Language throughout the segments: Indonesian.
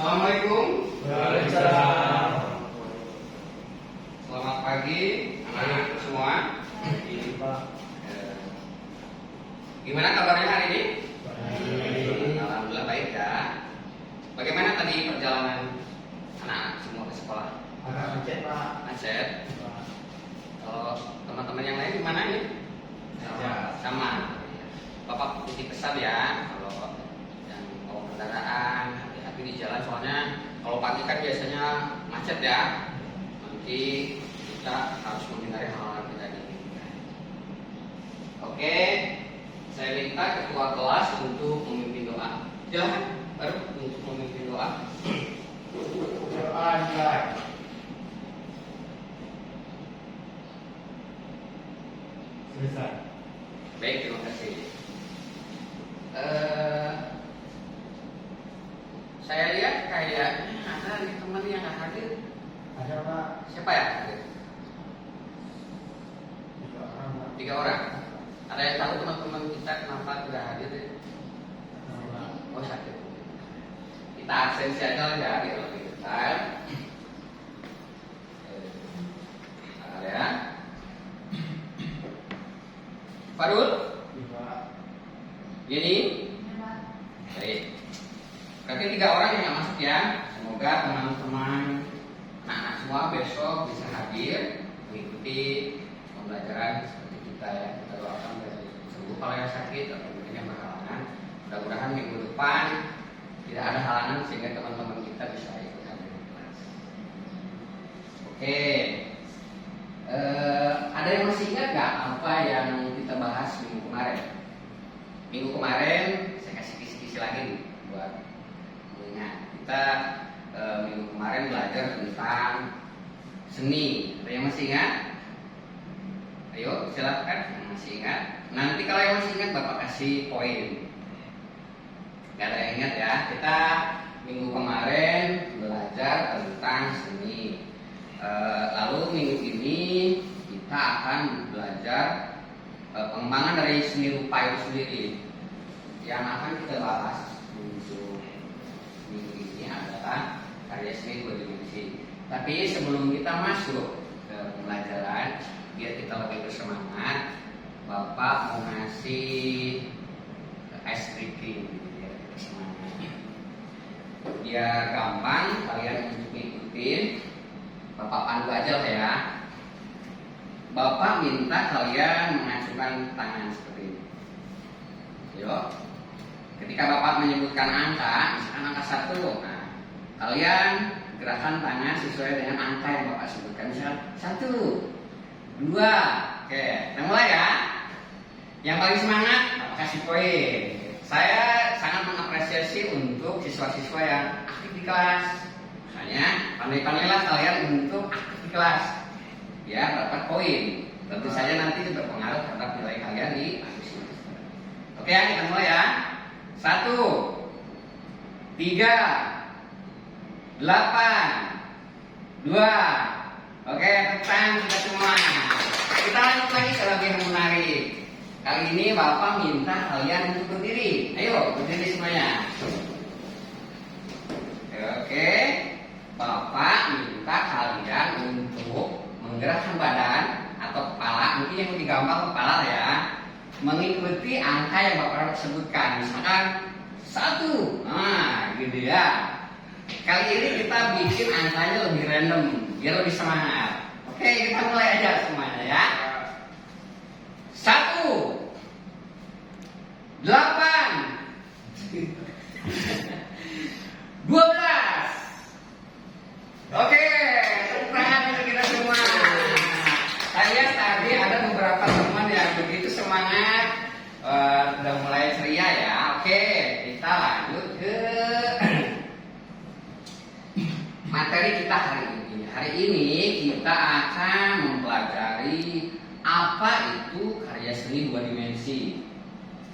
Assalamualaikum. Waalaikumsalam. Selamat pagi anak-anak semua. Gimana kabarnya hari ini? Baik. Alhamdulillah baik ya. Bagaimana tadi perjalanan anak-anak semua ke sekolah? Agak macet, Pak. Macet. Kalau teman-teman yang lain gimana nih? Sama. Bapak titip pesan ya, kalau yang bawa kendaraan hati-hati di jalan, soalnya kalau pagi kan biasanya macet ya. Nanti kita harus menghindari hal-hal yang tidak diinginkan. Oke, saya minta ketua kelas untuk memimpin doa. Silakan, baru untuk memimpin doa. Doa dimulai. Selesai. Baik, terima kasih. Saya lihat kayaknya ada nih teman yang nggak hadir. Ada, Pak. Siapa ya hadir? 3 orang, Pak. 3 orang. Ada yang tahu teman-teman kita kenapa tidak hadir? Oh, sakit. Kita absensi aja lah ya, biar lebih detail. Ada ya. Fadul? Ini? Baik. Berarti 3 orang yang nggak masuk ya. Semoga teman-teman anak-anak semua besok bisa hadir mengikuti pembelajaran seperti kita ya. Kita doakan dari sembuh kalau yang sakit atau mungkin yang berhalangan. Mudah-mudahan minggu depan tidak ada halangan sehingga teman-teman kita bisa ikut hadir di kelas. Oke. Ada yang masih ingat nggak apa yang kita bahas minggu kemarin? Minggu kemarin saya kasih kisi-kisi lagi nih buat mengingat. Kita minggu kemarin belajar tentang seni. Ada yang masih ingat? Ayo silakan yang masih ingat. Nanti kalau yang masih ingat Bapak kasih poin. Gak ada yang ingat ya. Kita minggu kemarin belajar tentang seni. Lalu minggu ini kita akan belajar pengembangan dari seni rupa itu sendiri. Yang akan kita bahas untuk minggu ini adalah karya seni 2 dimensi. Tapi sebelum kita masuk ke pembelajaran, biar kita lebih bersemangat, Bapak mau ngasih ice breaking biar kita semangat. Biar gampang kalian untuk ngikutin, Bapak pandu aja lah ya. Bapak minta kalian mengacungkan tangan seperti ini. Yuk. Ketika Bapak menyebutkan angka, misalkan angka 1, nah, kalian gerakan tangan sesuai dengan angka yang Bapak sebutkan. Misal 1, 2, oke, kita mulai ya. Yang paling semangat, Bapak kasih poin. Saya sangat mengapresiasi untuk siswa-siswa yang aktif di kelas. Makanya pandai-pandailah kalian untuk aktif di kelas, ya dapat poin. Tentu saja nanti itu berpengaruh terhadap nilai kalian di akhir semester. Oke ya, kita mulai ya. 1, 3, 8, 2. Oke, tepang kita semua. Kita lanjut lagi ke bagian yang menarik. Kali ini Bapak minta kalian untuk berdiri. Ayo berdiri semuanya. Oke, Bapak minta kalian untuk menggerakkan badan atau kepala, mungkin yang lebih gampang kepala ya, mengikuti angka yang Bapak sebutkan. Misalkan 1, nah gitu ya. Kali ini kita bikin angkanya lebih random, biar lebih semangat. Oke, kita mulai aja semuanya ya. 1, 8, 12. Oke, tepuk tangan untuk kita semua. Saya tadi ada beberapa teman yang begitu semangat, udah mulai ceria ya. Oke, kita lanjut ke materi kita hari ini. Hari ini kita akan mempelajari apa itu karya seni 2 dimensi.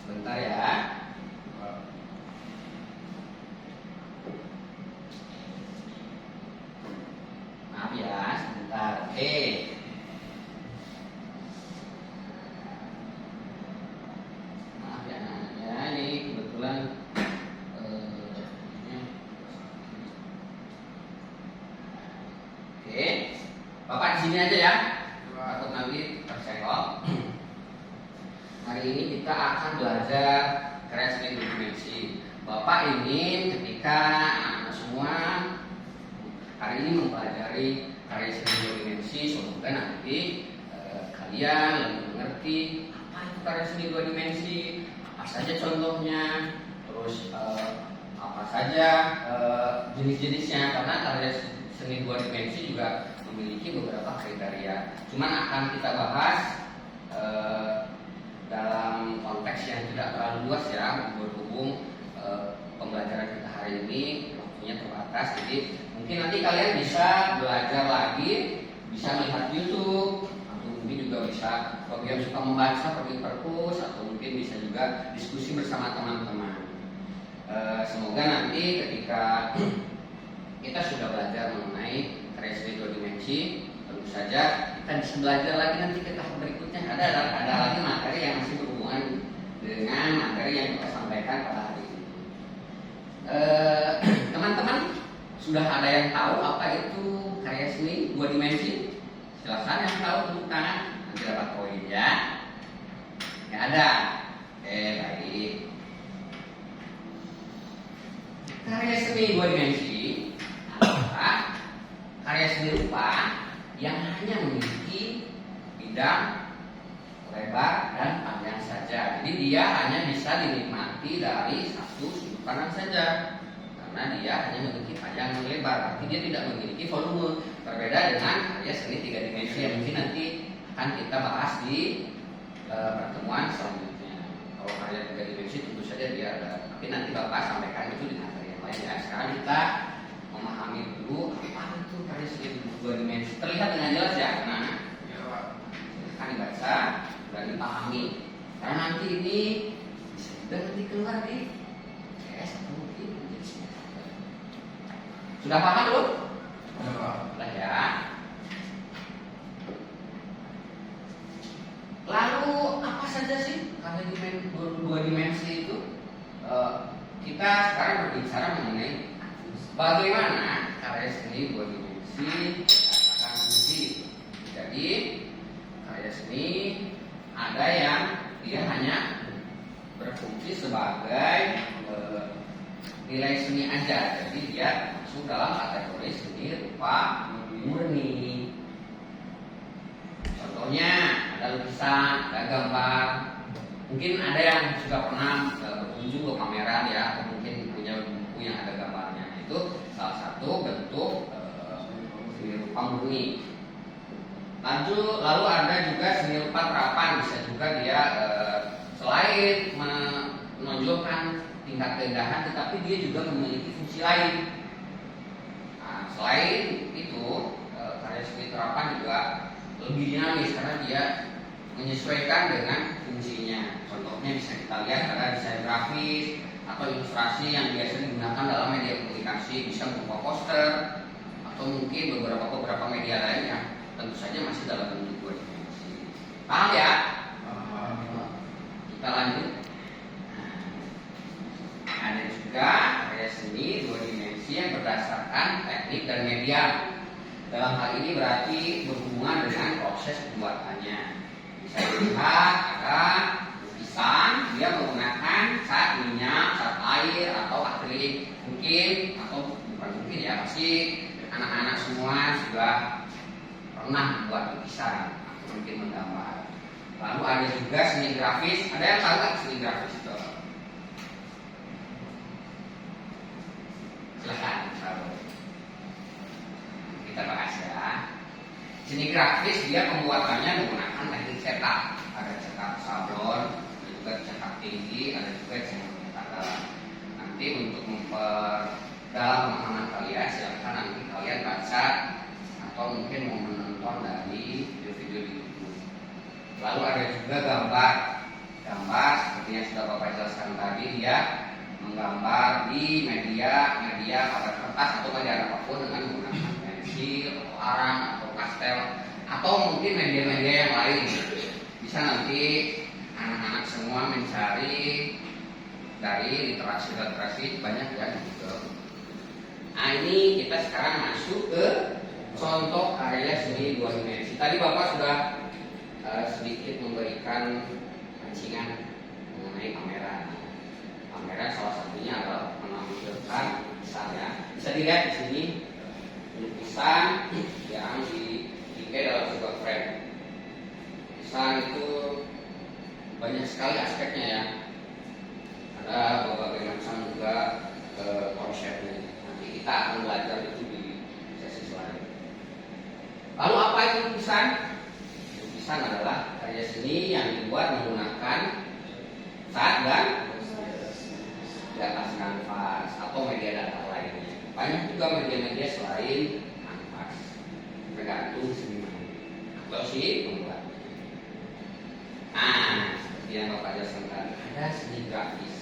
Sebentar ya. Maaf ya, sebentar. Oke. Maaf ya, ini kebetulan sini aja ya, takut nanti tersenggol. Hari ini kita akan belajar karya seni dua dimensi. Bapak ingin ketika anak semua hari ini mempelajari karya seni dua dimensi, semoga nanti kalian lebih mengerti apa itu karya seni dua dimensi, apa saja contohnya, terus apa saja jenis-jenisnya, karena karya seni dua dimensi juga memiliki beberapa kriteria. Cuman akan kita bahas dalam konteks yang tidak terlalu luas ya, berhubung pembelajaran kita hari ini waktunya terbatas. Jadi mungkin nanti kalian bisa belajar lagi, bisa melihat YouTube, atau mungkin juga bisa kalau yang suka membaca pergi perpus, atau mungkin bisa juga diskusi bersama teman-teman. Semoga nanti ketika kita sudah belajar mengenai karya seni dua dimensi, tentu saja kita bisa belajar lagi nanti ke tahap berikutnya. Ada lagi materi yang masih berhubungan dengan materi yang kita sampaikan pada hari ini. Teman-teman, sudah ada yang tahu apa itu karya seni dua dimensi? Silakan yang tahu tepuk tangan, nanti dapat poin ya. Nggak ada? Oke, baik. Karya seni dua dimensi adalah karya seni rupa yang hanya memiliki bidang, lebar, dan panjang saja. Jadi dia hanya bisa dinikmati dari satu sudut pandang saja, karena dia hanya memiliki panjang dan lebar. Tapi dia tidak memiliki volume. Berbeda dengan karya seni tiga dimensi yang mungkin nanti akan kita bahas di pertemuan selanjutnya. Kalau karya tiga dimensi tentu saja dia ada, tapi nanti Bapak sampaikan itu di materi yang lain ya. Sekarang kita memahami dulu apa itu karya seni dua dimensi. Terlihat dengan jelas ya, anak-anak? Akan dibaca dan dipahami. Karena nanti ini bisa juga nanti keluar di CS atau mungkin menjadi semester. Sudah paham belum? Sudah ya. Lalu apa saja sih karya dua dimensi itu? Kita sekarang berbicara mengenai bagaimana karya seni dua dimensi akan fungsi. Jadi karya seni ada yang dia hanya berfungsi sebagai nilai seni aja. Jadi dia masuk dalam kategori seni rupa murni. Contohnya ada lukisan, ada gambar. Mungkin ada yang sudah pernah berkunjung ke pameran ya, atau mungkin punya buku yang ada gambarnya. Itu salah satu bentuk seni rupa murni. Lalu ada juga seni rupa terapan, bisa juga dia selain menonjolkan tingkat keindahan, tetapi dia juga memiliki fungsi lain. Nah, selain itu karya seni terapan juga lebih dinamis karena dia menyesuaikan dengan fungsinya. Contohnya bisa kita lihat ada desain grafis atau ilustrasi yang biasa digunakan dalam media komunikasi, bisa berupa poster atau mungkin beberapa media lain yang tentu saja masih dalam bentuk dua dimensi. Paham ya? Kita lanjut. Ada juga karya seni dua dimensi yang berdasarkan teknik dan media. Dalam hal ini berarti berhubungan dengan proses pembuatannya. Bisa dilihat ada lukisan, dia menggunakan cat minyak, cat air, atau akrilik. Mungkin atau bukan mungkin ya, pasti anak-anak semua sudah pernah membuat lukisan atau mungkin menggambar. Lalu ada juga seni grafis. Ada yang tahu nggak seni grafis itu? Silahkan. Kita bahas ya. Seni grafis dia pembuatannya menggunakan teknik cetak. Ada cetak sablon, ada juga cetak tinggi, ada juga cetak dalam. Nanti untuk memperdalam pemahaman kalian, silahkan nanti kalian baca atau mungkin mau menonton dari video-video di YouTube. Lalu ada juga gambar. Gambar seperti yang sudah Bapak jelaskan tadi, dia menggambar di media pada kertas atau media apapun dengan menggunakan pensil, atau arang, atau pastel, atau mungkin media-media yang lain. Bisa nanti anak-anak semua mencari dari literasi banyak ya gitu. Nah ini kita sekarang masuk ke contoh karya seni dua dimensi. Tadi Bapak sudah sedikit memberikan pancingan mengenai pameran. Pameran salah satunya adalah menampilkan lukisan ya. Bisa dilihat di sini lukisan yang ditingkai dalam sebuah frame. Lukisan itu banyak sekali aspeknya ya. Ada berbagai macam juga konsepnya. Nanti kita akan belajar itu di sesi selanjutnya. Lalu apa itu lukisan? Lukisan adalah karya seni yang dibuat menggunakan cat dan di atas kanvas atau media datar lainnya. Banyak juga media-media selain kanvas, tergantung seniman atau si pembuat. Nah, seperti yang Bapak jelaskan tadi, ada seni grafis.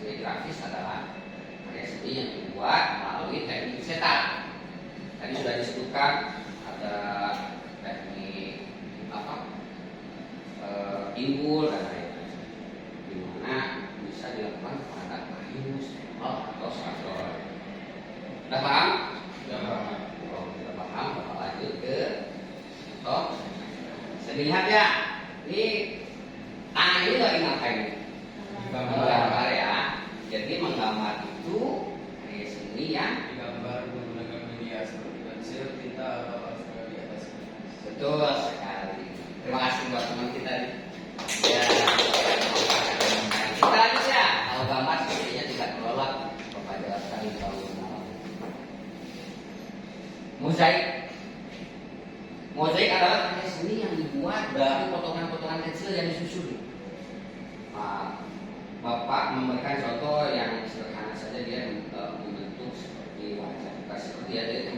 Seni grafis adalah karya seni yang dibuat melalui teknik cetak. Tadi sudah disebutkan ada teknik timbul dan lain-lain, di mana bisa dilakukan pada kayu, stempel atau spanduk. Sudah paham? Sudah paham. Kalau sudah paham, Bapak lanjut ke contoh. Bisa dilihat ya. Ini tangan ini lagi ngapain? Menggambar ya. Jadi menggambar itu karya seni yang Gambar menggunakan media seperti pensil, tinta, atau apa di atas. betul sekali. Terima kasih buat teman kita. Ya, kita lanjut ya. Kalau gambar sepertinya tidak kelolot, Bapak jelaskan di tahun mozaik. Mozaik adalah karya seni yang dibuat dari potongan-potongan kecil yang disusun. Bapak memberikan contoh yang sederhana saja, dia membentuk seperti wajah, bukan seperti ada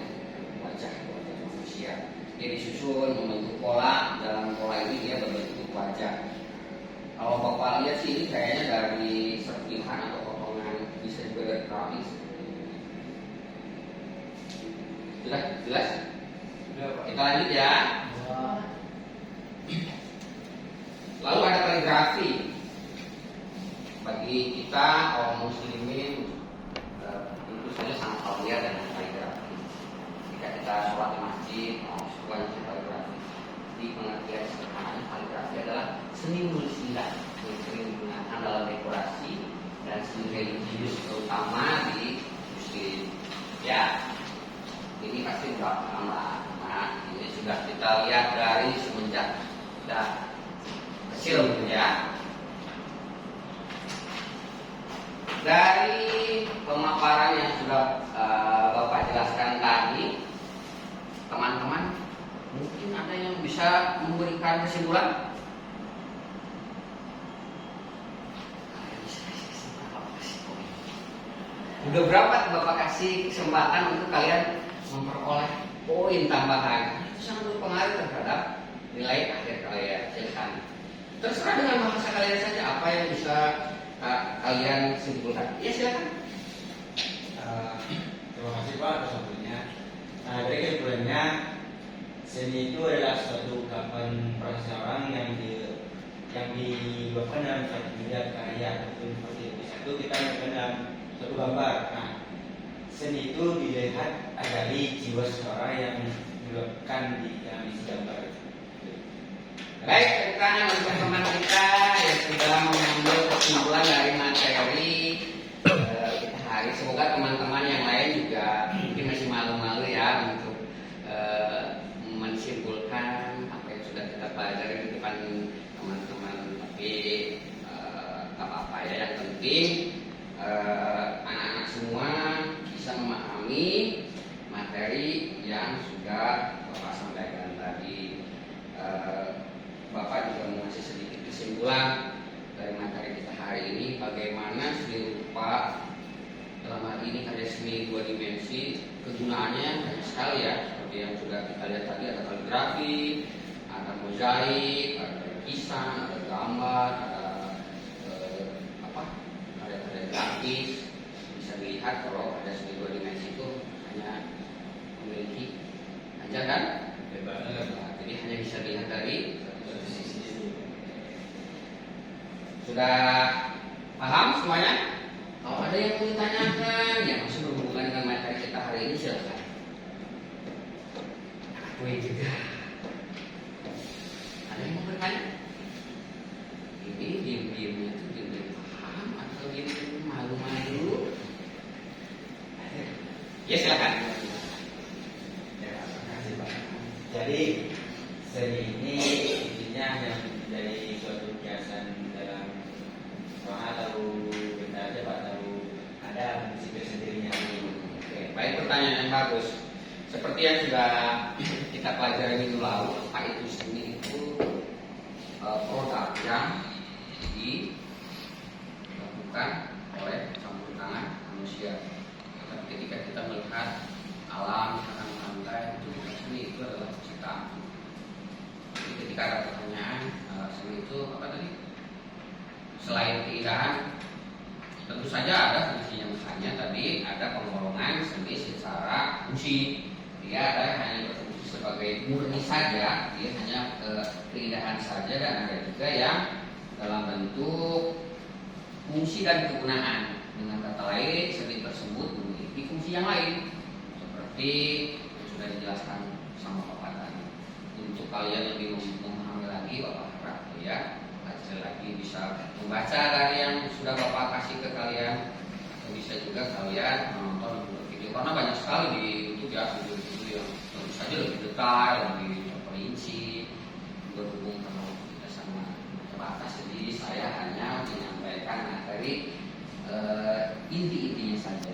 wajah manusia. Dia disusun membentuk pola, dalam pola ini dia berbentuk wajah. Kalau Bapak lihat sih ini kayaknya dari serpihan atau potongan, bisa juga dari keramik. Sudah jelas? Sudah, Pak. Kita lanjut ya. Lalu ada kaligrafi. Bagi kita kaum muslimin itu saja sangat familiar dengan kaligrafi. Jika kita sholat di masjid, wajib kaligrafi. Di pengertian sederhana, kaligrafi adalah seni menulis indah yang sering digunakan dalam dekorasi dan seni religius, terutama di muslim. Ya, ini pasti sudah paham lah. Nah, ini sudah kita lihat dari semenjak sudah kecil ya. Dari pemaparan yang sudah Bapak jelaskan tadi, teman-teman mungkin ada yang bisa memberikan kesimpulan? Udah berapa Bapak kasih kesempatan untuk kalian memperoleh poin tambahan? Itu sangat berpengaruh terhadap nilai akhir kalian. Silakan. Terserah dengan bahasa kalian saja apa yang bisa kalian simpulkan. Ya silakan. Terima kasih Pak atas waktunya. Nah, dari kesimpulannya, seni itu adalah suatu ungkapan proses orang yang dibuatkan dalam satu media karya ataupun seperti itu. Satu kita melakukan dalam satu gambar. Nah, seni itu dilihat dari jiwa seseorang yang dibuatkan di dalam isi gambar. Baik, tepuk tangan untuk teman kita yang sudah mengambil kesimpulan dari materi kita hari. Semoga teman-teman yang lain juga mungkin masih malu-malu ya untuk menyimpulkan apa yang sudah kita pelajari di depan teman-teman. Tapi apa-apa ya, yang penting anak-anak semua bisa memahami materi yang sudah Bapak sampaikan tadi. Bapak juga mengasih sedikit kesimpulan dari materi kita hari ini, bagaimana seni rupa dalam hal ini karya seni dua dimensi kegunaannya banyak sekali ya, seperti yang sudah kita lihat tadi, ada kaligrafi, ada mozaik, ada lukisan, ada gambar, ada karya grafis. Bisa dilihat kalau karya seni dua dimensi itu hanya memiliki aja kan? Nah, jadi hanya bisa dilihat dari sudah paham semuanya? Kalau ada yang mau ditanyakan yang masih berhubungan dengan materi kita hari ini, silakan. Wih juga. Ada yang mau bertanya? Ini diam-diamnya itu diam-diam paham atau diam-diam malu-malu? Ya silakan. Ya, terima kasih Pak. Jadi seni ini intinya hanya menjadi suatu kiasan dalam soal tahu benda aja Pak, tahu ada prinsip sendirinya. Oke, baik, pertanyaan yang bagus. Seperti yang sudah kita pelajari minggu lalu, apa itu seni itu produk yang dilakukan oleh campur tangan manusia. Tapi ketika kita melihat alam, misalkan pantai, itu seni itu adalah ciptaan. Jadi ketika ada pertanyaan, seni itu apa tadi? Selain keindahan, tentu saja ada fungsinya, misalnya tadi ada penggolongan seni secara fungsi. Dia ada yang hanya berfungsi sebagai murni saja, dia hanya keindahan saja, dan ada juga yang dalam bentuk fungsi dan kegunaan. Dengan kata lain, seni tersebut memiliki fungsi yang lain, seperti yang sudah dijelaskan sama Bapak tadi. Untuk kalian lebih memahami lagi, Bapak harap ya lagi bisa membaca dari yang sudah Bapak kasih ke kalian, atau bisa juga kalian menonton video, karena banyak sekali di YouTube ya video yang tentu saja lebih detail, lebih terperinci. Berhubung kalau kita sama terbatas, jadi saya hanya menyampaikan materi inti-intinya saja.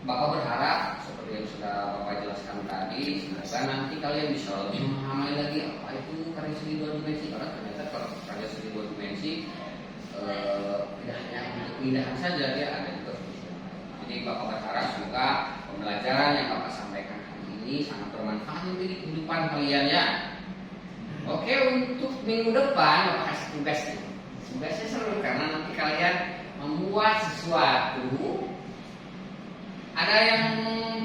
Bapak berharap seperti yang sudah Bapak jelaskan tadi, semoga nanti kalian bisa lebih memahami lagi apa itu karya seni dua dimensi, karena ternyata karya seni dua dimensi tidak hanya untuk keindahan saja, dia ada juga fungsinya. Jadi Bapak berharap semoga pembelajaran yang Bapak sampaikan hari ini sangat bermanfaat untuk kehidupan kalian ya. Oke, untuk minggu depan Bapak kasih tugas nih. Tugasnya seru karena nanti kalian membuat sesuatu. Ada yang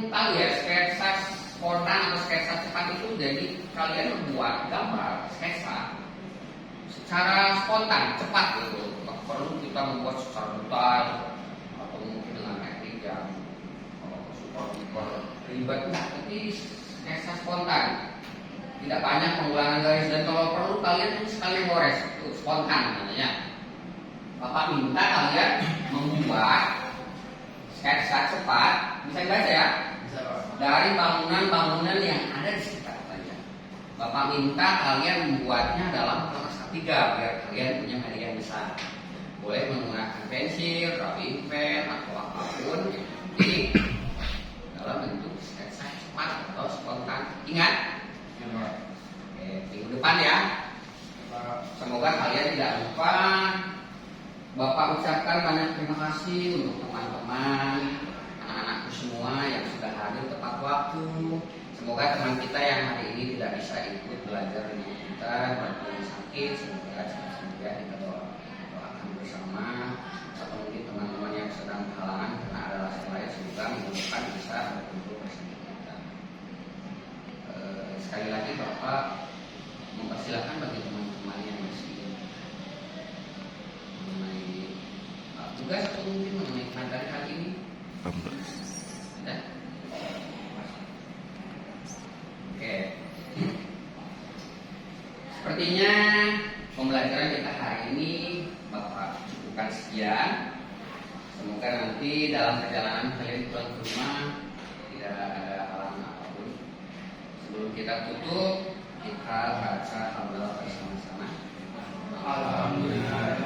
tahu ya sketsa spontan atau sketsa cepat itu, jadi kalian membuat gambar sketsa secara spontan, cepat gitu. Tidak perlu kita membuat secara detail atau mungkin dengan teknik yang super ribet, tapi sketsa spontan. Tidak banyak pengulangan garis, dan kalau perlu kalian sekali gores, itu spontan namanya. Bapak minta kalian membuat sketsa cepat, bisa dibaca ya? Bisa Pak. Dari bangunan-bangunan yang ada di sekitar kalian. Bapak minta kalian membuatnya dalam kertas A3 biar kalian punya media yang besar. Boleh menggunakan pensil, drawing pen, atau apapun yang penting dalam bentuk sketsa cepat atau spontan. Ingat? Ya Pak. Oke, minggu depan ya. Pak. Semoga kalian tidak lupa. Bapak ucapkan banyak terima kasih untuk teman-teman, anak-anakku semua yang sudah hadir tepat waktu. Semoga teman kita yang hari ini tidak bisa ikut belajar dengan kita, bagi yang sakit, semoga cepat sembuh ya. Kita doakan bersama. Atau mungkin teman-teman yang sedang halangan karena ada alasan lain, semoga minggu depan bisa berkumpul bersama kita. Sekali lagi Bapak mempersilahkan bagi teman-teman yang masih tugas atau mungkin mengenai materi kali ini. Ada? Oke. Sepertinya pembelajaran kita hari ini Bapak cukupkan sekian. Semoga nanti dalam perjalanan kalian pulang ke rumah tidak ada halangan apapun. Sebelum kita tutup, kita baca hamdalah bersama-sama. Alhamdulillah.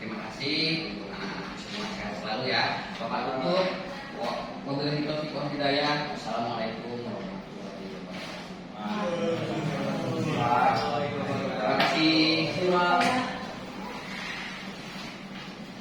Terima kasih untuk anak-anak semua, sehat selalu ya. Bapak tutup. Wabillahi taufiq wal hidayah. Wassalamualaikum